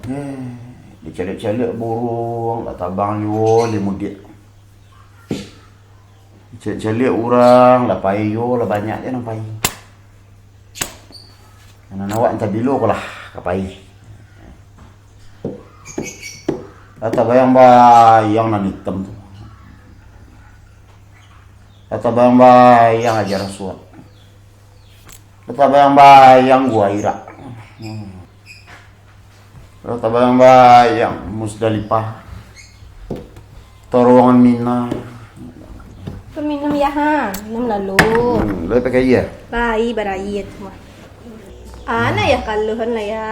Dia calik-calik burung, tak tabang yo le mudik. Calik-calik orang, lah pai yo lah banyak je nampai. Anak awak entah bilo ko lah kapai. Kata bayang-bayang nan hitam tu. Kata bayang-bayang aja rasuat. Kata bayang-bayang gua Irak. Kata bayang-bayang Musdalifah. Terowongan Mina. Minum ya ha, minum lalu. Boleh pakai ya? Bayi berayi semua. Ana ya kaluhan lah ya.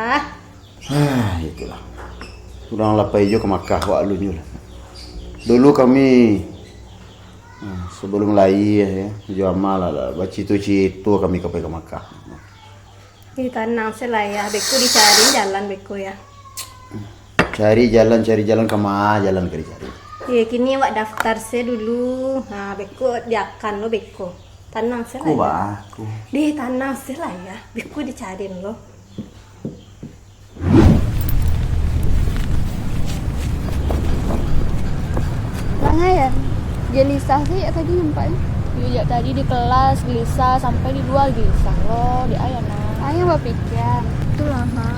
Itulah. Sudah lapai jo ke Makkah wak lu lah. Dulu kami sebelum lahir ya, jo amal lah bacitu-citu kami ke Makkah. Di tanah selaya, beku dicari jalan beku ya. Cari jalan kemana jalan ke dicari. Ya kini awak daftar saya dulu. Nah, beku diakan lo beku. Tanang selaya. Aku. Di tanah selaya, beku dicariin lo. Mana ya? Gelisah sih ya tadi nyampai. Ya tadi di kelas gelisah sampai di luar gelisah lo di ayana. Ayah berpikir. Itulah ha.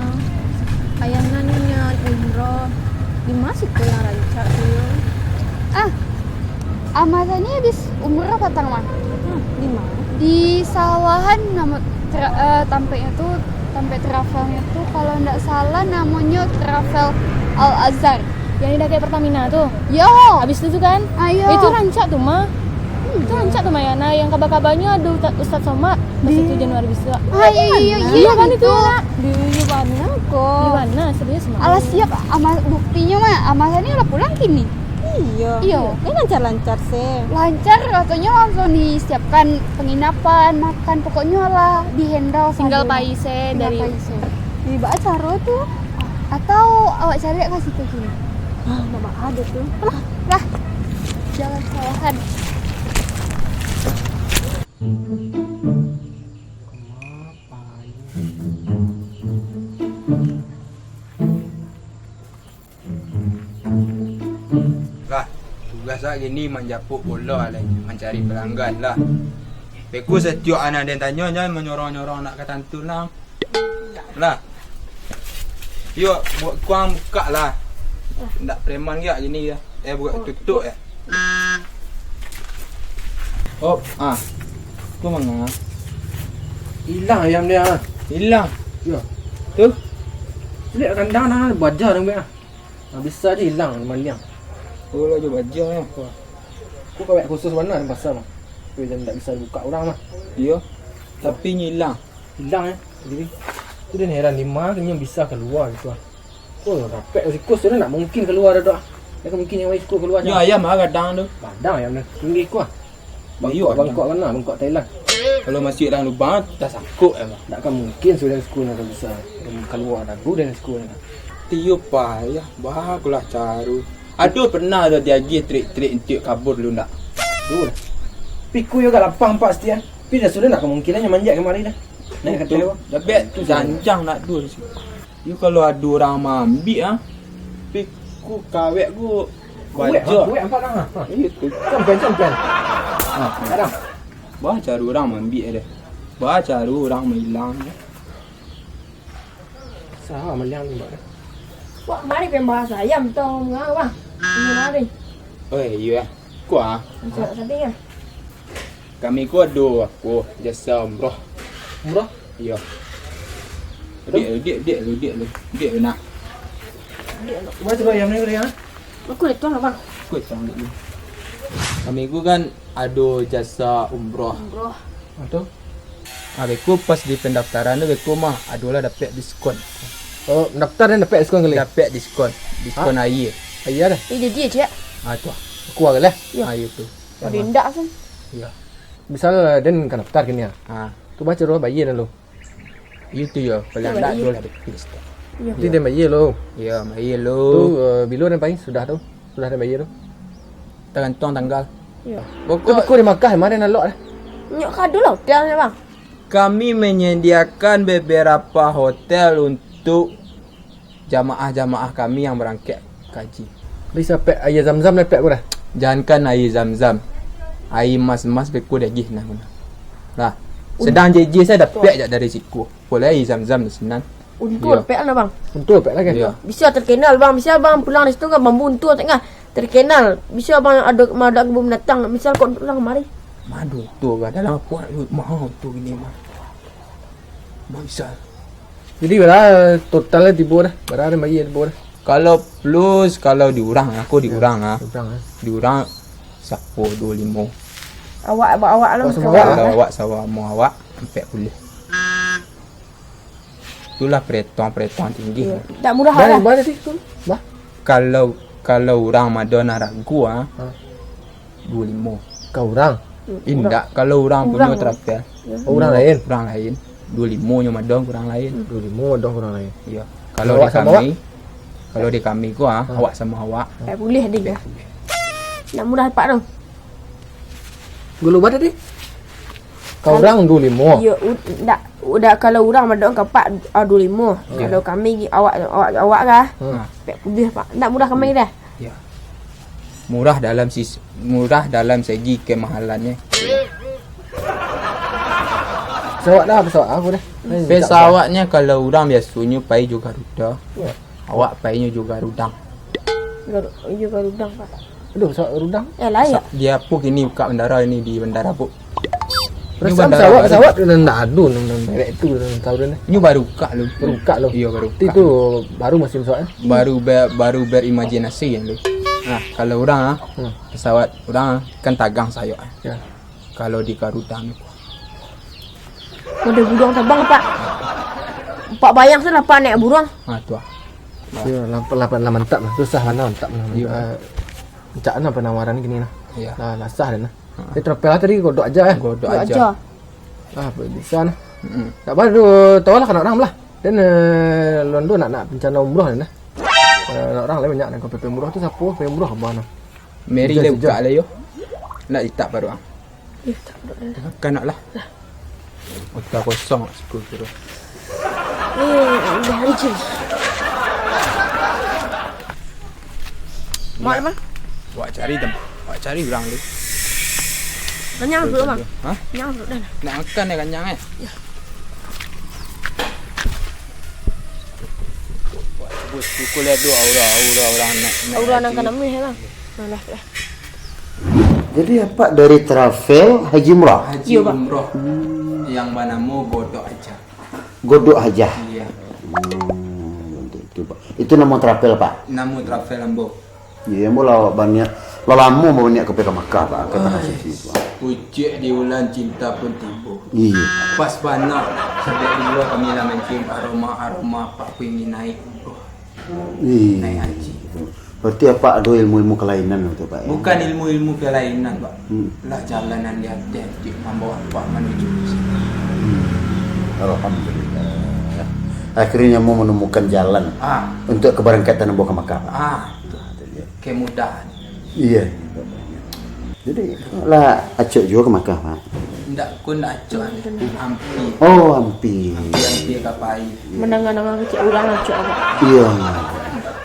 Ayana niat umroh. Di masih pulang rancak tuh. Amazani habis umrah patang mah. Di mana? Di sawahan nama tampaknya tuh tempat travelnya tuh kalau nggak salah namanya Travel Al Azhar. Yang di dekat Pertamina tuh. Yo, Habis itu kan? ayo. Itu rancak tuh mah. Itu rancak tuh Mayana yang kabar-kabarnya ada Ustaz Somad pas itu Januari bisa. Iya kan itu. Di mana Di kok? mana serius mah? Alas siap buktinya mah Amazani udah pulang kini. Iya. Ini lancar-lancar sih. Lancar katanya langsung disiapkan penginapan, makan, pokoknya lah di handle Tinggal paise dari di acara tuh. Atau awak cari kasih ke sini. Mama ada tuh. Lah. Jangan salahan. Lah, tugas hari ni menjapuk bola lah, mencari pelanggan lah. Beku setiap anak dia tanya jangan menyorong-nyorong nak kata tu lah. Lah. Yuk, buat kuang buka lah. Nak preman ke gini ya? Buat tutup ya. Oh, tu mana? Hilang ayam dia. Hilang. Ya. Tu. Lihat kandang dah bajar dah dia. Bisa je hilang maliang. Oh, lah je baja ya. Aku kawat khusus mana dalam pasar mah. Tu jangan tak bisa buka orang mah. Ya. Tapi hilang. Hilang Jadi tu dia heran lima kenyang bisa keluar gitu ah. Oh, dapat risiko sudah nak mungkin keluar dah. Dia kan mungkin yang risiko keluar je. Ya, ayam kadang tu. Padang ayam dia. Tinggi ku ah. Bayuk Bangkok mana? Bangkok Thailand. Kalau masih dalam lubang, tak sangkut mah. Takkan mungkin sudah sekolah nak bisa keluar dah. Bu dan sekolah. Tiup payah, bagulah caru. Aduh pernah ada diagi trik-trik untuk kabur dulu nak. Dulu. Piku juga lapang pak Stian. Tapi dah sudah nak kemungkinannya manjat kemari dah. Naik kata apa? Tapi tu janjang nak dulu sih. You kalau ada orang ambil piku kawek ku Kuat apa dah? Itu. Sampai. Kadang. Bah caru orang ambil dia. Bah caru orang hilang. Sah meliang ni mak. Wah, mari bahasa ayam tau ngah bang. Ini mari. Oi, you kuah. Samping ya. Kami ku ada aku jasa umrah. Murah? Ya. Dia nak. Macam mana ayam ni kena? Aku lihat tuan bang. Kuat sangat ni. Kami ku kan ada jasa umrah. Atau? Beku pas di pendaftaran tu beku mah adalah dapat diskon. Oh, daftar dan dapat diskon kali. Dapat diskon air. Ayah dah. Ini dia cik. Tu. Kuah kali. Air tu. Ada indak kan? Ya. Misal dan kan daftar kini ah. Tu baca dulu bayar dulu. Itu ya, paling tak dulu dapat diskon. Jadi dia bayar lo. Ya, air Tu lo. bilo dan paling sudah tu. Sudah ada bayar tu. Tergantung tanggal. Ya. Kau di Makkah mana nak lok dah? Nyok kado lah hotelnya bang. Kami menyediakan beberapa hotel untuk jamaah-jamaah kami yang berangkat kaji. Bisa pek air zam-zam dah pek aku dah. Jangankan air zam-zam, air mas-mas beku dah gih nah guna. Lah, sedang JJ saya dapat je dari siku. Boleh air zam-zam ni senang. Untul pek lah bang. Untuk pek lah kan. Ya. Bisa terkenal bang. Bisa bang pulang di situ kan bambu untul tengah. Terkenal. Bisa bang ada kebun binatang. Misal kau pulang kemari. Madu tu kan dalam apa mahal tu gini mah. Bisa. Jadi berapa totalnya tiba dah. Berapa ada bagi tiba dah. Kalau plus kalau diurang aku diurang ah. Kurang eh. Diurang sapo 25. Awak lah. Awak sama macam awak. Kalau awak sama mau awak 40. Itulah peretong tinggi. Tak murah Berapa lah. berapa sih tu? Bah. Kalau orang Madonna ragu ah. 25. Kau orang. Indak kalau orang punya travel. Orang lain. Orang lain 25 nya Madonna kurang lain. 25 dah orang lain. Ya. Kalau Awak di sama kami kalau di kami gua awak sama awak. Tak boleh dia. Nak murah dapat tu. Gulu berapa tadi? Kau orang 25. Ya, udah kalau orang ada orang kapak 25. Kalau kami awak kah? Tak boleh pak. Tak murah kami dah. Ya. Murah dalam segi kemahalannya. Pesawat dah, pesawat aku dah. Pesawatnya kalau orang biasanya pai juga Garuda. Awak painya juga Rudang. Garudang pak. Aduh, pesawat rudang. Layak. Dia pun ini buka bandara ini di bandara pun. Perasaan pesawat dah tak ada nang merek tu nang tahu dah. Ini baru buka lu. Baru buka lo. Iya baru. Itu baru musim pesawat. Baru berimajinasi ya lu. Nah, kalau orang pesawat orang kan tagang saya. Ya. Kalau di Garuda ni Ada burung terbang pak. Pak bayang saya pak naik burung. tu ah. Ya, lapan mantap lah. Susah mana mantap lah. Cak na penawaran gini nah. Ya. Nah, sah dah nah. Dia trapel lah tadi godok aja eh. Godok Aja. aja. Ah, bisa nah. Tak baru tahu lah kan orang belah. Dan London nak bencana umrah ni nah. Orang lain banyak nak PP umrah tu siapa? PP umrah apa nah? Mary Sejak, dia buka lah yo. Nak ditak baru ah. Kan nak lah. Otak kosong sepuluh kilo. Dah hari je. Mak bang. Awak cari orang tu. Kenyang dulu bang. Ha? Kenyang dulu dah. Nak makan dah kenyang eh? Ya. Buat pukul ada aura orang nak. Orang nak kena meh bang. Malah lah. Jadi apa dari travel haji umrah? Haji Ya, Pak. umrah. Yang bernama Godok aja. Godok aja. Iya. Itu nama travel pak. Nama travel lambo. Ya mula banyak lama mau banyak ke Makkah pak. Kata kasih itu. Pucuk di bulan cinta pun tiba. Iya. Pas banyak sejak dulu kami lah mencium aroma pak ku ingin naik umrah. Iya. Naik haji. Berarti apa ada ilmu-ilmu kelainan itu pak? Ya? Bukan ilmu-ilmu kelainan pak. Lah jalanan di hati membawa pak menuju ke sini. Alhamdulillah. Akhirnya mau menemukan jalan untuk keberangkatan ke Makkah pak. Kemudahan. Iya. Jadi lah acok juga ke Makkah pak. Ndak ku ndak acok hampir. Oh hampir. Hampir kapai. Mendengar kecil orang acok apa. Iya.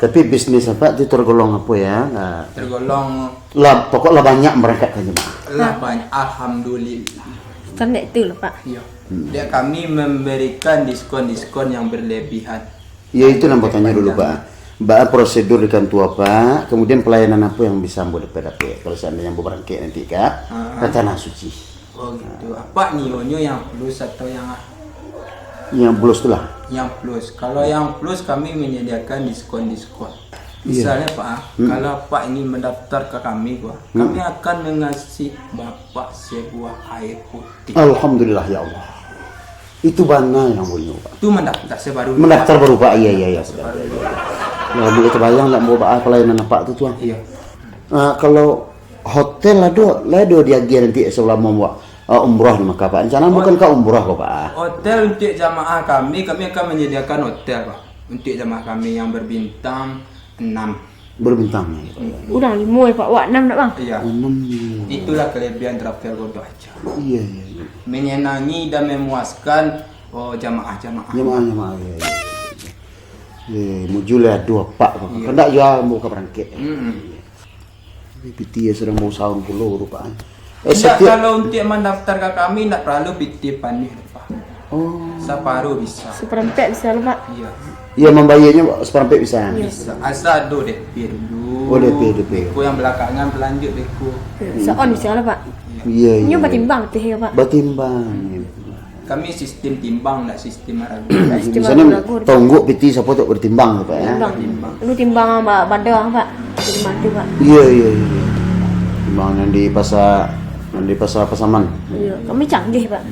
Tapi bisnis apa itu tergolong apa ya? Nah, Tergolong lah pokoknya banyak berangkatkan jemaah. lah banyak alhamdulillah. Kan itu lah pak. Iya. Dia kami memberikan diskon-diskon yang berlebihan. Ya itu yang bertanya dulu pak. Mbak prosedur dengan tua pak. Kemudian pelayanan apa yang bisa mbak dapat kalau seandainya mbak berangkat nanti kak ke tanah suci. Oh gitu. Apa nionyo yang plus atau Yang bulus tu lah. yang plus? Kalau yang plus kami menyediakan diskon-diskon. Misalnya Pak, kalau Pak ini mendaftar ke kami, kami akan mengasih Bapak sebuah air putih. Alhamdulillah ya Allah. Itu mana yang punya pak? Itu mendaftar sebaru. Mendaftar baru pak. Iya. Ya begitu bayang nak bawa pelayanan apa tu tuan? Iya. Kalau hotel ada dia nanti sebelah mau umrah di Makkah pak. Rencana bukan ke umrah kok pak? Hotel untuk jamaah kami akan menyediakan hotel Pak. Untuk jamaah kami yang berbintang 6. Berbintang. Udah 5 pak. Wak 6 tak bang? Iya. 6. Itulah kelebihan travel Godok aja. Iya. Menyenangi dan memuaskan jamaah-jamaah. Jemaah. Iya. Mujul ya dua pak. Kendak jual mau ke berangkat. PT ya sedang mau sahur puluh rupanya. Kalau untuk mendaftar ke kami tidak perlu PT panih Pak. Oh. Separuh bisa. Seperempat bisa lah, Pak. Iya. Iya membayarnya seperempat bisa. Bisa. Asal ada DP dulu. Oh, DP. Beko yang belakangan berlanjut beko. Seon bisa lah, Pak. Iya. Nyoba timbang teh ya, Pak. Batimbang. Kami sistem timbang, tidak sistem ragu. Misalnya tonggok PT siapa tu bertimbang Pak ya. Timbang. Lu timbang Mbak Badang, Pak. Jadi mati, Pak. Iya. Timbang yang di pasar Pasaman. Iya, kami canggih, Pak.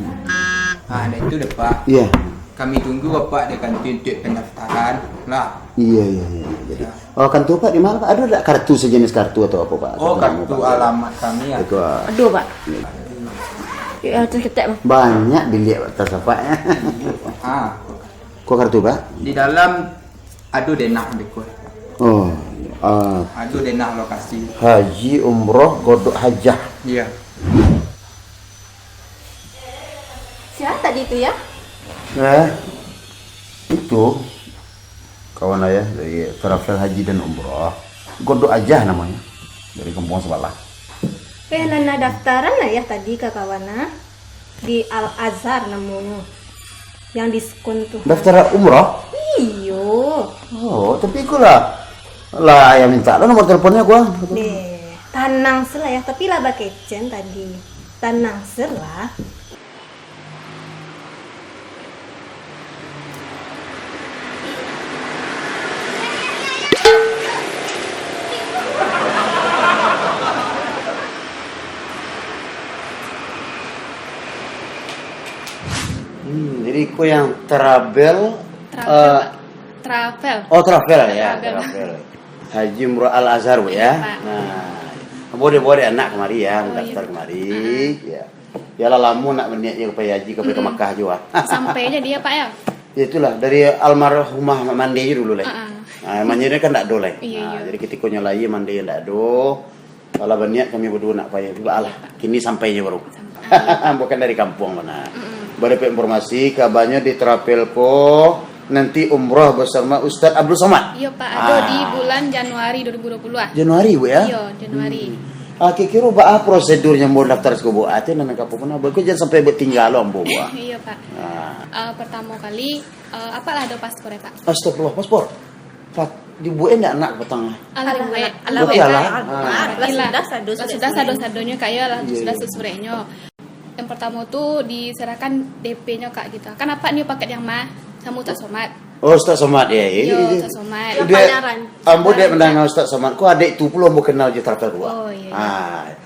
Ah, dan itu deh Pak. Iya. Kami tunggu Bapak di kantin untuk pendaftaran lah. Iya. Jadi, kartu Pak di mana Pak? Ada tak kartu sejenis kartu atau apa Pak? Oh, kartu alamat kami ya. Itu Aduh, Pak. Ya, terus ketek, Pak. banyak bilik atas Pak ya. Ah, Kok kartu Pak? di dalam ada denah beko. Oh, Ada denah lokasi. haji umroh godok hajah. Iya. Siapa tadi itu ya? Itu kawan saya dari travel haji dan umroh godok aja namanya dari kampung sebelah. Nana daftaran lah ya tadi ke kawana di Al Azhar namanya. Yang diskon tuh. Daftar umroh? Iyo. Oh, tapi aku lah yang minta lo nomor teleponnya gua. Deh, tanang selah ya, tapi lah bakecen tadi. Tanang selah. Jadi aku yang travel. Travel. Oh travel ya. Travel. Travel. Haji Umroh Al Azhar Bu ya. Nah, boleh anak kemari ya, daftar kemari. Ya. Ya lah lamu nak berniatnya ke haji ke Mekah juga. Sampainya dia Pak ya. Ya itulah dari almarhumah mandi dulu lah. Nah, mandinya kan tak doleh. Iya. Jadi ketika nyalai mandi tak do. Kalau berniat kami berdua nak payah juga Allah. Kini sampainya baru. Bukan dari kampung mana. Baru informasi kabarnya di Trapelko nanti umroh bersama Ustadz Abdul Somad. Iya Pak, ada di bulan Januari 2020 ah. Januari Bu ya? Iya, Januari. Kira bah prosedurnya mau daftar ke Bu ate nana kapuna bagus jangan sampai bertinggal Bu. Iya Pak. Pertama kali apalah ada paspor ya Pak. Astagfirullah paspor. Pak dibuat enggak anak petang. Sudah sado-sadonya kayak lah sudah sesuainya. Yang pertama tuh diserahkan DP-nya Kak gitu. Kan apa nih paket yang mah? Kamu tak somat. Oh Ustaz Somad ya. Iya, Ustaz Somad. Ambo dia mendengar Ustaz Somad. Kok adik tu pula ambo kenal je Trapel gua. Oh iya.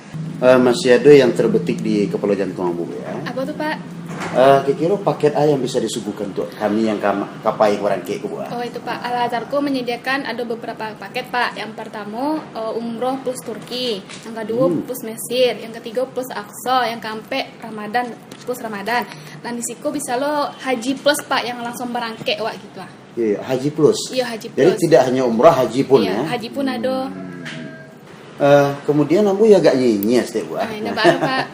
Masih ada yang terbetik di kepala jantung ambo ya. Apa tuh Pak? Kira-kira paket A yang bisa disuguhkan untuk kami yang kapai orang ke gua. Oh itu Pak, Al Azharku menyediakan ada beberapa paket Pak. Yang pertama umroh plus Turki, yang kedua plus Mesir, yang ketiga plus Aqsa, yang keempat Ramadan plus Ramadan. Dan di situ bisa lo haji plus Pak yang langsung berangkat wak gitu lah. Iya, haji plus. Iya haji plus. Jadi tidak hanya umrah, haji pun iya, ya. Haji pun ada. Kemudian ambo ya agak nyinyas deh gua. Ini baru Pak.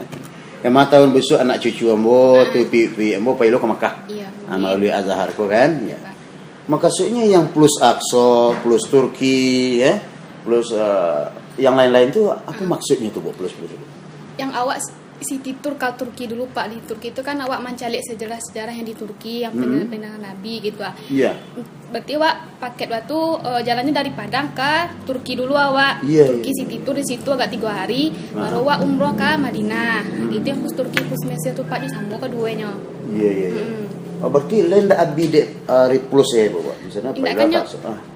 Emang tahun besok anak cucu ambo tu pipi ambo pailo ke Mekah. Iya. Melalui Azhar ko kan ya. Maksudnya yang plus Aqsa, plus Turki ya, plus yang lain-lain itu apa maksudnya tuh Bu plus? Yang awak City Tour ke Turki dulu Pak. Di Turki itu kan awak mencari sejarah-sejarah yang di Turki, yang peninggalan Nabi gitu lah. Iya. Berarti awak paket waktu jalannya dari Padang ke Turki dulu awak. Iya, Turki City Tour di situ agak 3 hari, baru awak umroh ke Madinah. Itu yang plus Turki plus Mesir tuh Pak disambung keduanya. Iya. Oh, berarti lain dah abi dek plus ya Bu. Misalnya Tidak kan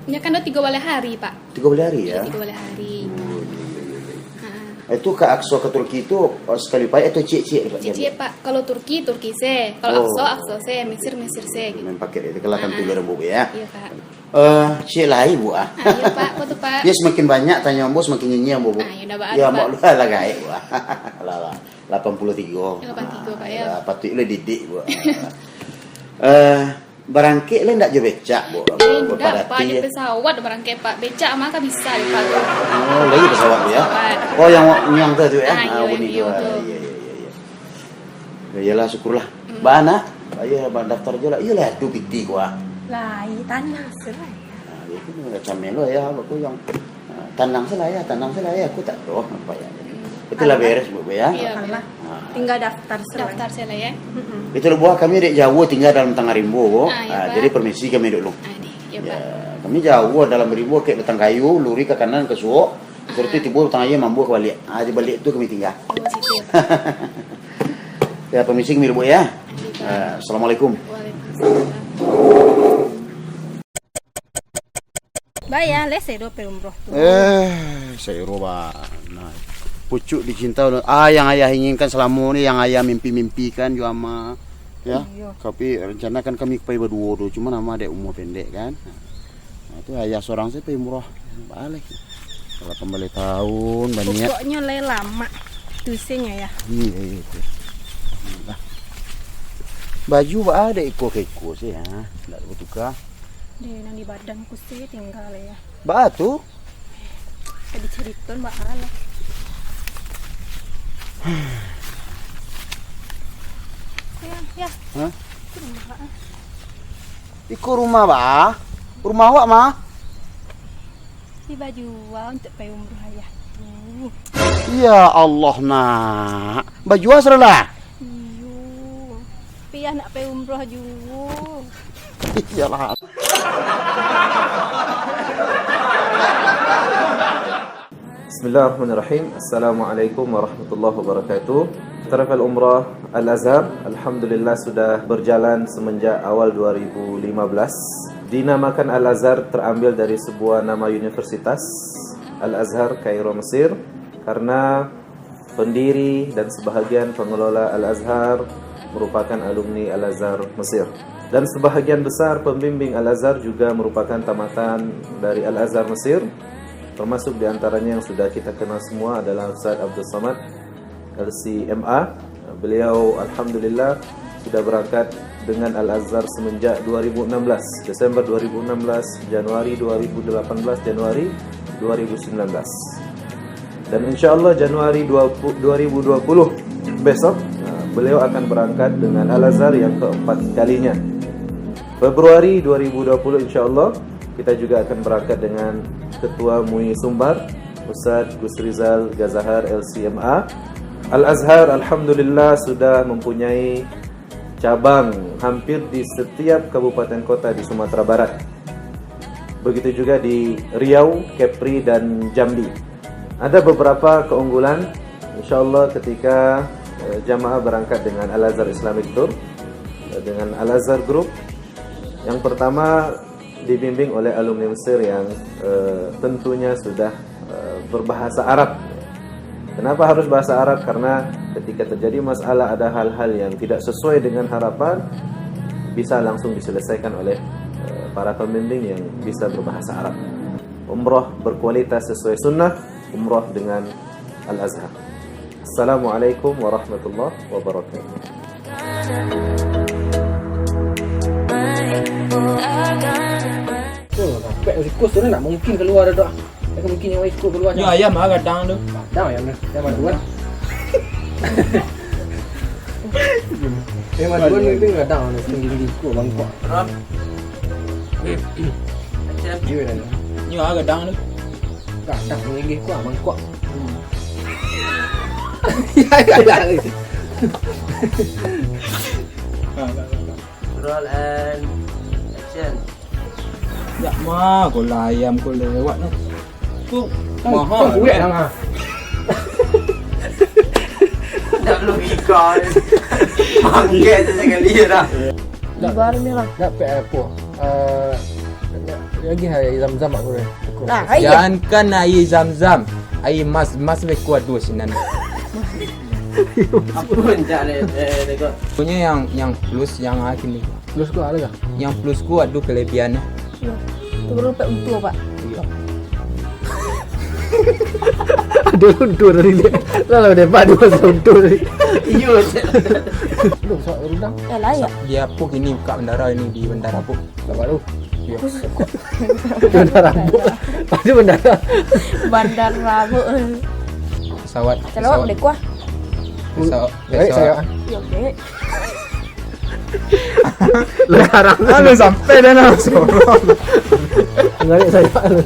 ya kan ada 3 hari Pak. 3 hari ya. 3 hari. Itu ke Aqsa ke Turki itu sekali pakai atau cik-cik Pak? Cik Pak, kalau Turki se, kalau Aqsa se, Mesir se gitu. Main paket itu kelakan 3 ribu ya. Iya Pak. Cik lain Bu ah. Iya Pak, betul Pak. Dia semakin banyak tanya ambo semakin nyanyi ambo Bu. Ya udah Ya mau lah gaib Bu. Lah 83. 83 Pak ya. Patut le didik Bu. Barangkit le ndak je becak Bu. Enggak Pak, di pesawat berangkat Pak. Becak maka bisa deh Pak. Oh, lagi pesawat ya. Oh, yang tu ya. Iya. Ya iyalah syukurlah. Bana, ayo daftar je lah. Iyalah tu piti gua. Lah, tanah selah. Itu macam melo ya, aku yang tanang selaya, aku tak tahu apa ya. Itulah beres Bu ya. Iya, Karena benar. tinggal daftar selai. Daftar saya ya. Itu buah kami dek jauh tinggal dalam Tengah Rimbo, Bu. Iya, Pak. Jadi permisi kami dulu. Adi, ya, Ya, Pak. kami jauh dalam Rimbo kayak datang kayu, luri ke kanan ke suo. Terus itu tiba tengah aja mambu ke balik. Di balik itu kami tinggal. Oh, situ ya, Pak. Ya permisi kami Bu ya. Adi, Pak. Assalamualaikum. Waalaikumsalam. Bayar lese do pe umroh tu. Saya roba. Nah, pucuk dicinta yang ayah inginkan selama ni, yang ayah mimpi-mimpikan juga ama. Ya. Tapi rencana kan kami pergi berdua tu, cuma nama ada umur pendek kan. Nah, itu ayah seorang saya pergi umrah. Balik. Kalau kembali tahun banyak. Pokoknya le lama tusinya ya. Iya itu. Nah. Baju ada iko sih ya. Enggak bertukar. Di nang di badanku sih tinggal ya. Batu. Tadi ceriton bakal. Ya. Hah? Iko rumah ba? Rumah awak mah? Di baju untuk pe umroh ya. Ya Allah nak. Baju asal lah. Iyo. Piah nak pe umroh juga. Iyalah. Bismillahirrahmanirrahim. Assalamualaikum warahmatullahi wabarakatuh. Travel Umrah Al-Azhar alhamdulillah sudah berjalan semenjak awal 2015. Dinamakan Al-Azhar terambil dari sebuah nama universitas, Al-Azhar Kairo Mesir, karena pendiri dan sebahagian pengelola Al-Azhar merupakan alumni Al-Azhar Mesir. Dan sebahagian besar pembimbing Al-Azhar juga merupakan tamatan dari Al-Azhar Mesir. Termasuk di antaranya yang sudah kita kenal semua adalah Ustaz Abdul Samad LCMA. Beliau alhamdulillah sudah berangkat dengan Al-Azhar semenjak 2016, Desember 2016, Januari 2018, Januari 2019. Dan insyaAllah Januari 2020 besok beliau akan berangkat dengan Al-Azhar yang keempat kalinya. Februari 2020 insyaAllah kita juga akan berangkat dengan Ketua MUI Sumbar Ustaz Gus Rizal Gazahar LCMA. Al-Azhar alhamdulillah sudah mempunyai cabang hampir di setiap kabupaten kota di Sumatera Barat. Begitu juga di Riau, Kepri dan Jambi. Ada beberapa keunggulan insyaallah ketika jamaah berangkat dengan Al-Azhar Islamic Tour dengan Al-Azhar Group. Yang pertama dibimbing oleh alumni Mesir yang tentunya sudah berbahasa Arab. Kenapa harus bahasa Arab? Karena ketika terjadi masalah, ada hal-hal yang tidak sesuai dengan harapan, bisa langsung diselesaikan oleh para pembimbing yang bisa berbahasa Arab. Umrah berkualitas sesuai sunnah, umrah dengan Al-Azhar. Assalamualaikum warahmatullahi wabarakatuh. Sampai ikut tu nak mungkin keluar dah. Tak mungkin yang ikut keluar. Nyo ayam agak dang tu. Dah ayam dah. Ayam dua. Ayam dua ni tu enggak dah tinggi ikut bangkok. Dia dah. Nyo agak dang tu. Dah tinggi ikut bangkok. Ya. Roll and action. Ya mah, kau ayam kau lewat tu. Tu Mahal. Kuat dah. Tak perlu ikut. Mangkit tu sekali dah. Di bar ni lah. Tak pakai apa. Lagi hai zam-zam aku ni. Nah, air. Jangankan air zam-zam, air mas lebih kuat dua sinan. Apa pun tak ada tengok. Punya yang plus yang akhir ni. Plus ku ada ke? Yang plus kuat tu kelebihannya. Tu baru dapat untung pak. Ada untung tadi dia. Kalau dapat dua untung tadi. Iyo. Lu sok rendang. Lah ya. Dia pun ini buka bandara ini di bandara pun. Dapat lu. Bandar Rabu. Pada bandara. Bandar Rabu. Pesawat. Kalau boleh kuah. Pesawat. Baik saya. Ya okey. Sekarang Lalu sampai dah nak sorong. ngalik saya lu.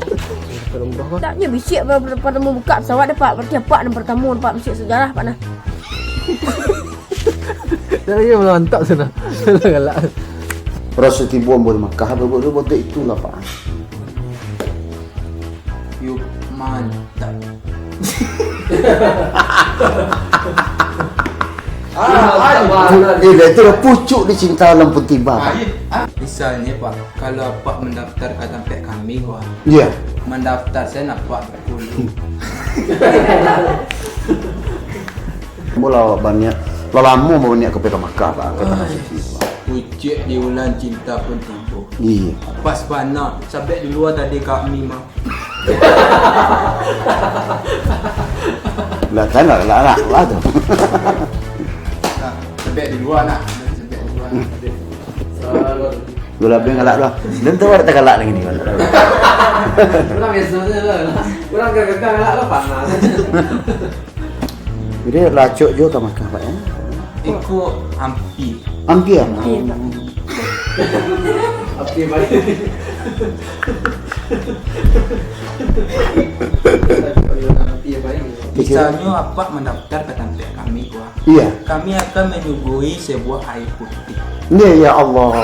Kalau umrah Pak. Taknya bisik pertama buka pesawat dia Pak. Berarti Pak yang pertama Pak bisik sejarah Pak nah. Saya melontak sana. Galak. Rasa tiba boleh Makkah betul itulah Pak. Yuk mantap. Itu dah pucuk di cinta lampu tiba Pak. Misalnya Pak, kalau Pak mendaftar ke tempat kami Pak, Ya. mendaftar saya nak Pak dulu. Mula banyak lama banyak ke Makkah Pak. Kata nasi Pak. Ucik di bulan cinta pun tiba. Iya. Pas panak, sampai di luar tadi kami mah. Lah kan lah tu. Nah, sampai di luar nak. Sampai di luar. Gula lebih galak dah. Dan tu ada galak lagi ni. Kurang biasa lah. Kurang gagak galak lah panas. Jadi lacuk juga ke Makkah Pak ya. Ikut hampir. Hampir. Okey baik. Misalnya apa mendaftar ke tempat kami Pak. Iya. Kami akan menyuguhi sebuah air putih. Ni ya Allah.